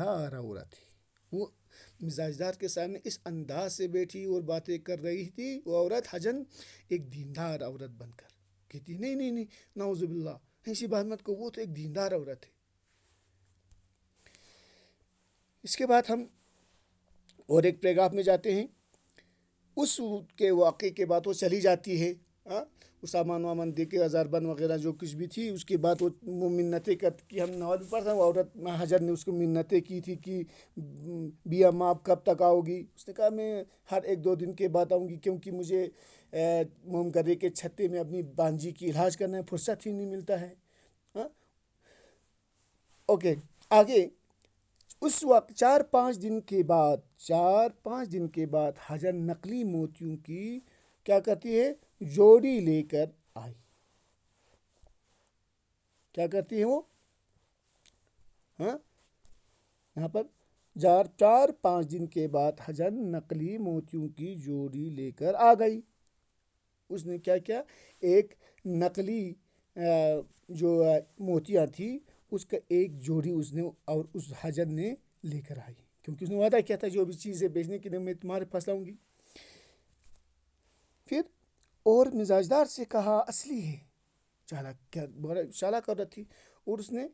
دیندار عورت ہے. وہ مزاجدار کے سامنے اس انداز سے بیٹھی اور باتیں کر رہی تھی وہ عورت حجن ایک دیندار عورت بن کر. کہتی نہیں نہیں نہیں نعوذ باللہ ایسی بات مت کو، وہ تو ایک دیندار عورت ہے. اس کے بعد ہم اور ایک پیراگراف میں جاتے ہیں. اس کے واقعے کے بعد وہ چلی جاتی ہے، وہ سامان وامان دے کے ہزار بند وغیرہ جو کچھ بھی تھی. اس کے بعد وہ منتیں کی، ہم نماز پڑھتے ہیں، وہ عورت حجر نے اس کو منتیں کی تھی کہ بی اما آپ کب تک آؤ گی. اس نے کہا میں ہر 1-2 دن کے بعد آؤں گی، کیونکہ مجھے موم گدے کے چھتے میں اپنی بانجی کی علاج کرنا ہے، فرصت ہی نہیں ملتا ہے. اوکے آگے. اس وقت 4-5 دن کے بعد حجر نقلی موتیوں کی کیا کرتی ہے جوڑی لے کر آئی. کیا کرتی ہے وہ؟ یہاں پر 4-5 دن کے بعد حجر نقلی موتیوں کی جوڑی لے کر آ گئی. اس نے کیا کیا؟ ایک نقلی جو موتیاں تھی اس کا ایک جوڑی اس نے اور اس حجر نے لے کر آئی، کیونکہ اس نے وعدہ کیا تھا جو بھی چیزیں بیچنے کے لیے میں تمہارے پاس لاؤں گی. پھر اور مزاجدار سے کہا اصلی ہے. چالاک عورت تھی، اور اس نے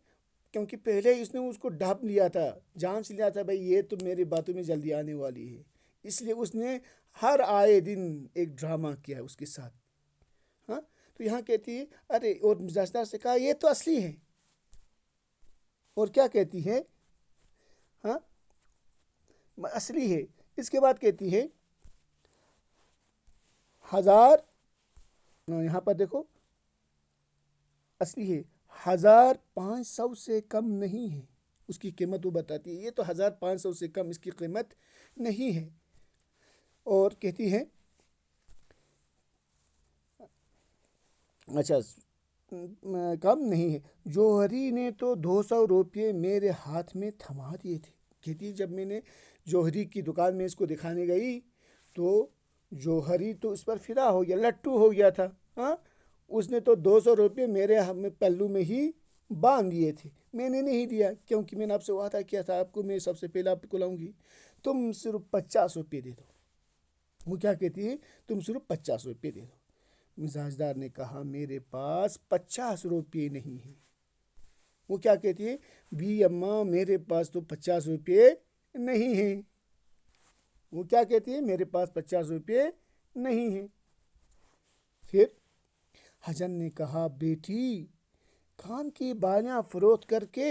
کیونکہ پہلے اس نے اس کو ڈھانپ لیا تھا، جان سے لیا تھا بھائی یہ تو میری باتوں میں جلدی آنے والی ہے، اس لیے اس نے ہر آئے دن ایک ڈرامہ کیا اس کے ساتھ. تو یہاں کہتی ہے ارے، اور مزاجدار سے کہا یہ تو اصلی ہے. اور کیا کہتی ہے؟ اصلی ہے. اس کے بعد کہتی ہے 1000، یہاں پر دیکھو اصلی ہے 1500 سے کم نہیں ہے. اس کی قیمت وہ بتاتی ہے، یہ تو 1500 سے کم اس کی قیمت نہیں ہے. اور کہتی ہے اچھا کم نہیں ہے. جوہری نے تو 200 روپے میرے ہاتھ میں تھما دیے تھے. کہتی جب میں نے جوہری کی دکان میں اس کو دکھانے گئی تو جوہری تو اس پر فدا ہو گیا، لٹو ہو گیا تھا. اس نے تو 200 روپے میرے پلو میں ہی باندھ دیے تھے. میں نے نہیں دیا، کیونکہ میں نے آپ سے وعدہ کیا تھا آپ کو میں سب سے پہلے آپ کو لاؤں گی. تم صرف 50 روپے دے دو. وہ کیا کہتی ہے؟ تم صرف 50 روپے دے دو. مزاجدار نے کہا میرے پاس 50 روپے نہیں ہیں. وہ کیا کہتی ہے؟ بی اماں میرے پاس تو 50 روپے نہیں ہیں. وہ کیا کہتی ہے؟ میرے پاس 50 روپے نہیں ہیں. پھر حجر نے کہا بیٹی کان کی بالیاں فروخت کر کے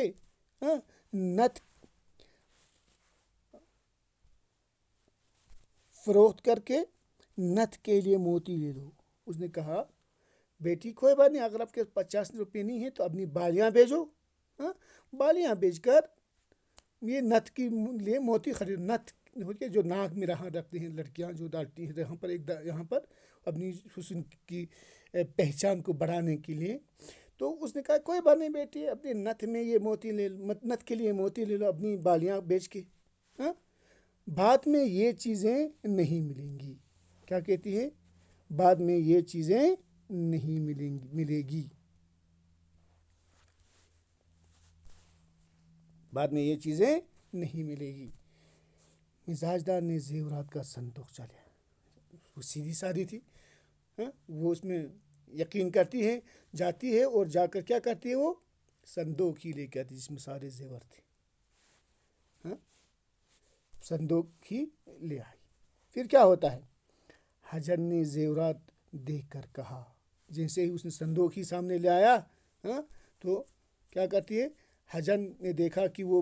نت کے لیے موتی لے لو. اس نے کہا بیٹی کوئی بات نہیں، اگر آپ کے 50 روپے نہیں ہیں تو اپنی بالیاں بیچو. بالیاں بیچ کر یہ نت کی لیے موتی خرید. نت ہوتی جو ناک میں رہاں رکھتے ہیں لڑکیاں جو ڈالتی ہیں یہاں پر اپنی حسن کی پہچان کو بڑھانے کے لیے. تو اس نے کہا کوئی بات نہیں بیٹی، اپنے نت میں یہ موتی لے لو، نت کے لیے موتی لے لو اپنی بالیاں بیچ کے. بعد میں یہ چیزیں نہیں ملیں گی. کیا کہتی ہے؟ بعد میں یہ چیزیں نہیں ملے گی. بعد میں یہ چیزیں نہیں ملے گی. مزاجدار نے زیورات کا صندوق چلیا. وہ سیدھی سادی تھی، وہ اس میں یقین کرتی ہے، جاتی ہے اور جا کر کیا کرتی ہے؟ وہ صندوق ہی لے کے آتی جس میں سارے زیور تھے. صندوق ہی لے آئی. پھر کیا ہوتا ہے؟ حجر نے زیورات دیکھ کر کہا، جیسے ہی اس نے صندوق ہی سامنے لے آیا تو کیا کرتی ہے؟ حجر نے دیکھا کہ وہ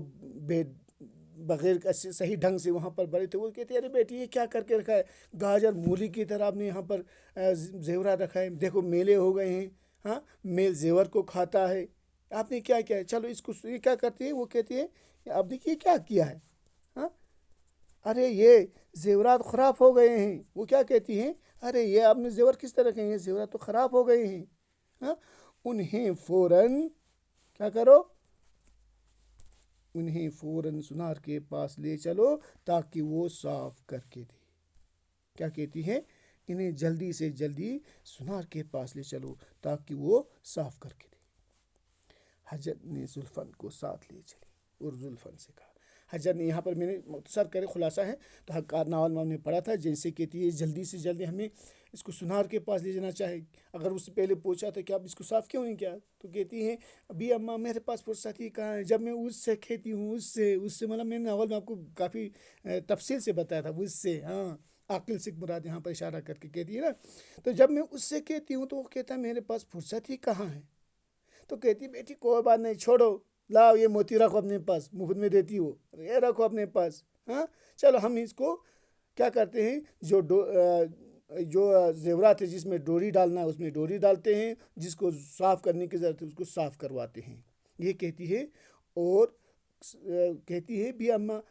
بغیر صحیح ڈھنگ سے وہاں پر بڑے تھے. وہ کہتے ہیں ارے بیٹی یہ کیا کر کے رکھا ہے؟ گاجر مولی کی طرح آپ نے یہاں پر زیورات رکھا ہے. دیکھو میلے ہو گئے ہیں، میل زیور کو کھاتا ہے. آپ نے کیا کیا ہے؟ چلو اس کو. یہ کیا کرتی ہے؟ وہ کہتی ہے آپ دیکھیے کیا کیا ہے. ارے یہ زیورات خراب ہو گئے ہیں. وہ کیا کہتی ہیں؟ ارے یہ آپ نے زیور کس طرح کے ہیں؟ زیورات تو خراب ہو گئے ہیں. انہیں فوراً کیا کرو؟ انہیں فوراً سنار کے پاس لے چلو تاکہ وہ صاف کر کے دے. کیا کہتی ہے؟ انہیں جلدی سے جلدی سنار کے پاس لے چلو تاکہ وہ صاف کر کے دے. حجر نے زلفن کو ساتھ لے چلی اور زلفن سے کہا. حجن نے یہاں پر میں نے مختصر کرے خلاصہ ہے تو ناول میں ہم نے پڑھا تھا، جیسے کہتی ہے جلدی سے جلدی ہمیں اس کو سنار کے پاس لے جانا چاہے. اگر اس سے پہلے پوچھا تھا کہ آپ اس کو صاف کیوں نہیں کیا، تو کہتی ہے ابھی اماں میرے پاس فرصت ہی کہاں ہے، جب میں اس سے کھیتی ہوں اس سے مطلب میں نے ناول میں آپ کو کافی تفصیل سے بتایا تھا، اس سے ہاں عاقل سے مراد یہاں پر اشارہ کر کے کہتی ہے نا. تو جب میں اس سے کہتی ہوں تو وہ کہتا ہے میرے پاس فرصت ہی کہاں ہے. تو کہتی بیٹی کوئی بات نہیں، چھوڑو، لاؤ یہ موتی رکھو اپنے پاس، مفت میں دیتی ہو، یہ رکھو اپنے پاس. ہاں چلو ہم اس کو کیا کرتے ہیں، جو زیورات ہے جس میں ڈوری ڈالنا ہے اس میں ڈوری ڈالتے ہیں، جس کو صاف کرنے کی ضرورت ہے اس کو صاف کرواتے ہیں. یہ کہتی ہے. اور کہتی ہے بھی اماں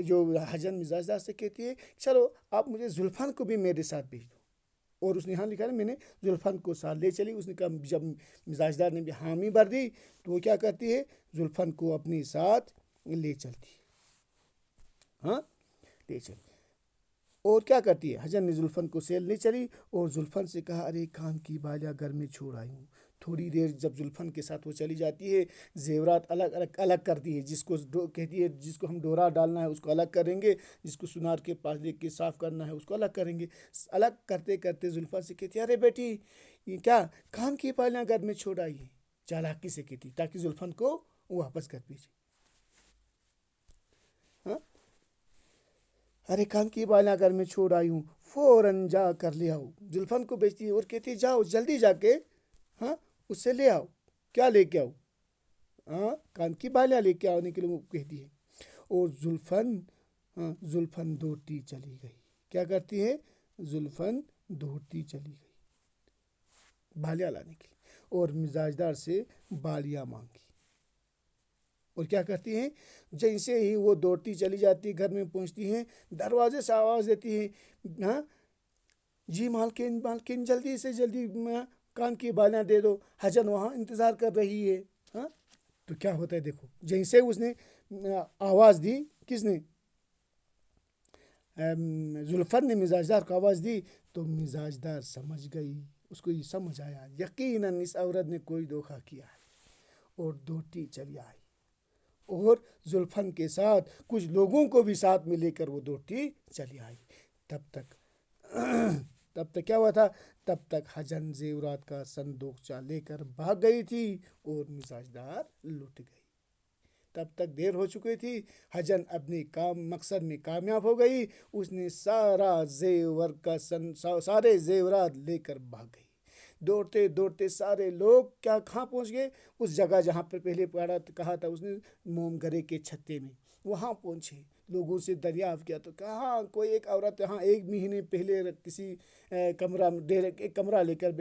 جو حجن مزاج دار سے کہتی ہے چلو آپ مجھے زلفان کو بھی میرے ساتھ بھیج دو. اور اس نے یہاں لکھا ہے میں نے زلفان کو ساتھ لے چلی. اس نے کہا جب مزاج دار نے بھی حامی بھر دی تو وہ کیا کرتی ہے، زلفان کو اپنے ساتھ لے چلتی. ہاں لے چلی. اور کیا کرتی ہے، حجن نے زلفن کو سیل لے چلی اور زلفن سے کہا ارے کان کی بالیاں گھر میں چھوڑ آئی ہوں. تھوڑی دیر جب زلفن کے ساتھ وہ چلی جاتی ہے، زیورات الگ کرتی ہے، جس کو کہتی ہے جس کو ہم ڈورا ڈالنا ہے اس کو الگ کریں گے، جس کو سنار کے پاس لے کے صاف کرنا ہے اس کو الگ کریں گے. الگ کرتے کرتے زلفن سے کہتی ہے ارے بیٹی یہ کیا کان کی بالیاں گھر میں چھوڑ آئی ہے. چالاکی سے کہتی تاکہ زلفن کو واپس گھر بھیجے. ہاں ارے کان کی بالیاں گھر میں چھوڑ آئی ہوں، فوراً جا کر لے آؤ. زلفن کو بیچتی ہے اور کہتی ہے جاؤ جلدی جا کے ہاں اس سے لے آؤ. کیا لے کے آؤ، ہاں کان کی بالیاں لے کے آنے کے لیے وہ کہتی ہے. اور زلفن دوڑتی چلی گئی. کیا کرتی ہے، زلفن دوڑتی چلی گئی بالیاں لانے کے لیے، اور مزاجدار سے بالیاں مانگی. اور کیا کرتی ہیں، جیسے ہی وہ دوڑتی چلی جاتی گھر میں پہنچتی ہیں، دروازے سے آواز دیتی ہے ہاں جی مالکن جلدی سے جلدی کان کی بالیاں دے دو، حجن وہاں انتظار کر رہی ہے. ہاں تو کیا ہوتا ہے دیکھو، جیسے اس نے آواز دی، کس نے، زلفن نے مزاجدار کو آواز دی تو مزاجدار سمجھ گئی، اس کو یہ سمجھ آیا یقیناً اس عورت نے کوئی دھوکہ کیا ہے. اور دوڑتی چلی آئی اور زلفن کے ساتھ کچھ لوگوں کو بھی ساتھ میں لے کر وہ دوڑتی چلی آئی. تب تک کیا ہوا تھا، تب تک حجن زیورات کا صندوقچہ لے کر بھاگ گئی تھی اور مزاجدار لٹ گئی. تب تک دیر ہو چکی تھی. حجن اپنے مقصد میں کامیاب ہو گئی. اس نے سارے زیورات لے کر بھاگ گئی. دوڑتے دوڑتے سارے لوگ کہاں پہنچ گئے، اس جگہ جہاں پر پہلے کہا تھا اس نے موم گھرے کے چھتے میں، وہاں پہنچے. لوگوں سے دریافت کیا تو کہاں کوئی ایک عورت ہاں 1 مہینے پہلے کسی کمرہ لے کر